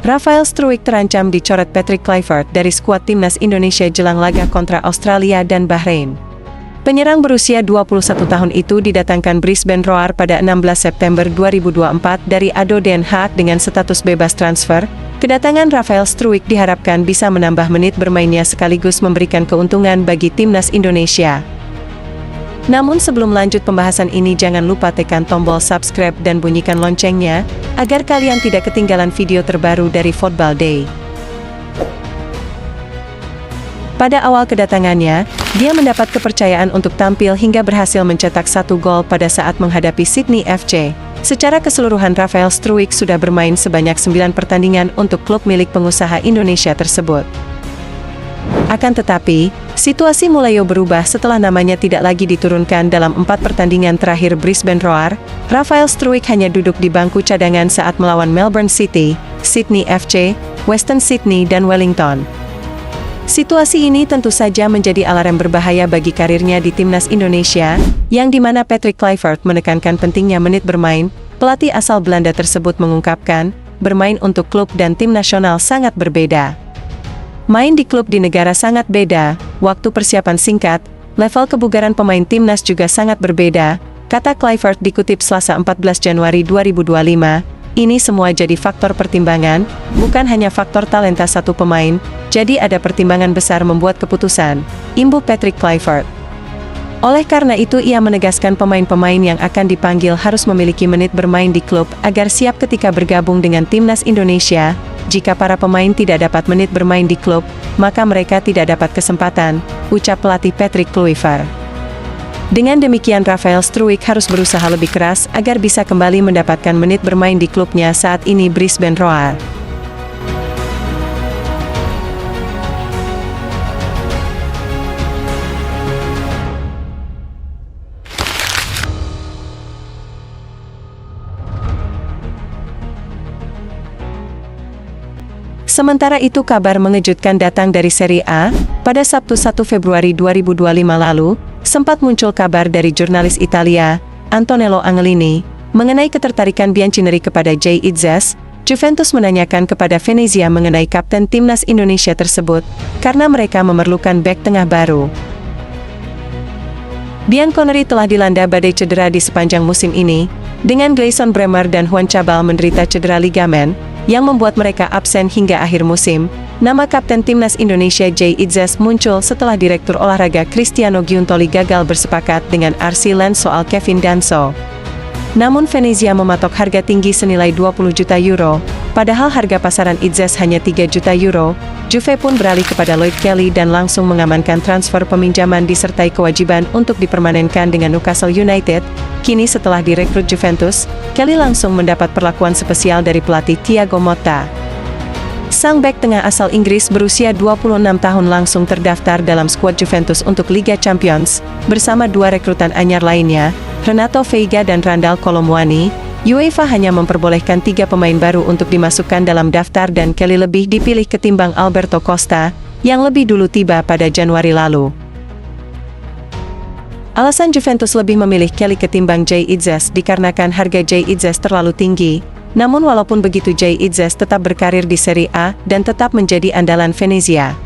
Rafael Struijk terancam dicoret Patrick Kluivert dari skuad timnas Indonesia jelang laga kontra Australia dan Bahrain. Penyerang berusia 21 tahun itu didatangkan Brisbane Roar pada 16 September 2024 dari ADO Den Haag dengan status bebas transfer. Kedatangan Rafael Struijk diharapkan bisa menambah menit bermainnya sekaligus memberikan keuntungan bagi timnas Indonesia. Namun sebelum lanjut pembahasan ini, jangan lupa tekan tombol subscribe dan bunyikan loncengnya, agar kalian tidak ketinggalan video terbaru dari Football Day. Pada awal kedatangannya, dia mendapat kepercayaan untuk tampil hingga berhasil mencetak 1 gol pada saat menghadapi Sydney FC. Secara keseluruhan Rafael Struijk sudah bermain sebanyak 9 pertandingan untuk klub milik pengusaha Indonesia tersebut. Akan tetapi, situasi mulai berubah setelah namanya tidak lagi diturunkan dalam 4 pertandingan terakhir Brisbane Roar. Rafael Struijk hanya duduk di bangku cadangan saat melawan Melbourne City, Sydney FC, Western Sydney dan Wellington. Situasi ini tentu saja menjadi alarm berbahaya bagi karirnya di timnas Indonesia, yang dimana Patrick Kluivert menekankan pentingnya menit bermain. Pelatih asal Belanda tersebut mengungkapkan, bermain untuk klub dan tim nasional sangat berbeda. Main di klub di negara sangat beda, waktu persiapan singkat, level kebugaran pemain timnas juga sangat berbeda, kata Kluivert dikutip Selasa 14 Januari 2025. Ini semua jadi faktor pertimbangan, bukan hanya faktor talenta satu pemain, jadi ada pertimbangan besar membuat keputusan, imbu Patrick Kluivert. Oleh karena itu ia menegaskan pemain-pemain yang akan dipanggil harus memiliki menit bermain di klub agar siap ketika bergabung dengan timnas Indonesia. Jika para pemain tidak dapat menit bermain di klub, maka mereka tidak dapat kesempatan, ucap pelatih Patrick Kluivert. Dengan demikian Rafael Struijk harus berusaha lebih keras agar bisa kembali mendapatkan menit bermain di klubnya saat ini Brisbane Roar. Sementara itu kabar mengejutkan datang dari Serie A. Pada Sabtu 1 Februari 2025 lalu, sempat muncul kabar dari jurnalis Italia, Antonello Angelini, mengenai ketertarikan Bianconeri kepada Jay Itzes. Juventus menanyakan kepada Venezia mengenai kapten timnas Indonesia tersebut, karena mereka memerlukan bek tengah baru. Bianconeri telah dilanda badai cedera di sepanjang musim ini, dengan Gleison Bremer dan Juan Cabal menderita cedera ligamen, yang membuat mereka absen hingga akhir musim. Nama kapten timnas Indonesia Jay Itzes muncul setelah Direktur Olahraga Cristiano Giuntoli gagal bersepakat dengan RC Lens soal Kevin Danso. Namun Venezia mematok harga tinggi senilai 20 juta euro, padahal harga pasaran Itzes hanya 3 juta euro. Juve pun beralih kepada Lloyd Kelly dan langsung mengamankan transfer peminjaman disertai kewajiban untuk dipermanenkan dengan Newcastle United. Kini setelah direkrut Juventus, Kelly langsung mendapat perlakuan spesial dari pelatih Thiago Motta. Sang bek tengah asal Inggris berusia 26 tahun langsung terdaftar dalam skuad Juventus untuk Liga Champions, bersama 2 rekrutan anyar lainnya, Renato Veiga dan Randal Colomwani. UEFA hanya memperbolehkan 3 pemain baru untuk dimasukkan dalam daftar dan Kelly lebih dipilih ketimbang Alberto Costa, yang lebih dulu tiba pada Januari lalu. Alasan Juventus lebih memilih Kelly ketimbang Jay Itzes dikarenakan harga Jay Itzes terlalu tinggi. Namun walaupun begitu Jay Itzes tetap berkarir di Serie A dan tetap menjadi andalan Venezia.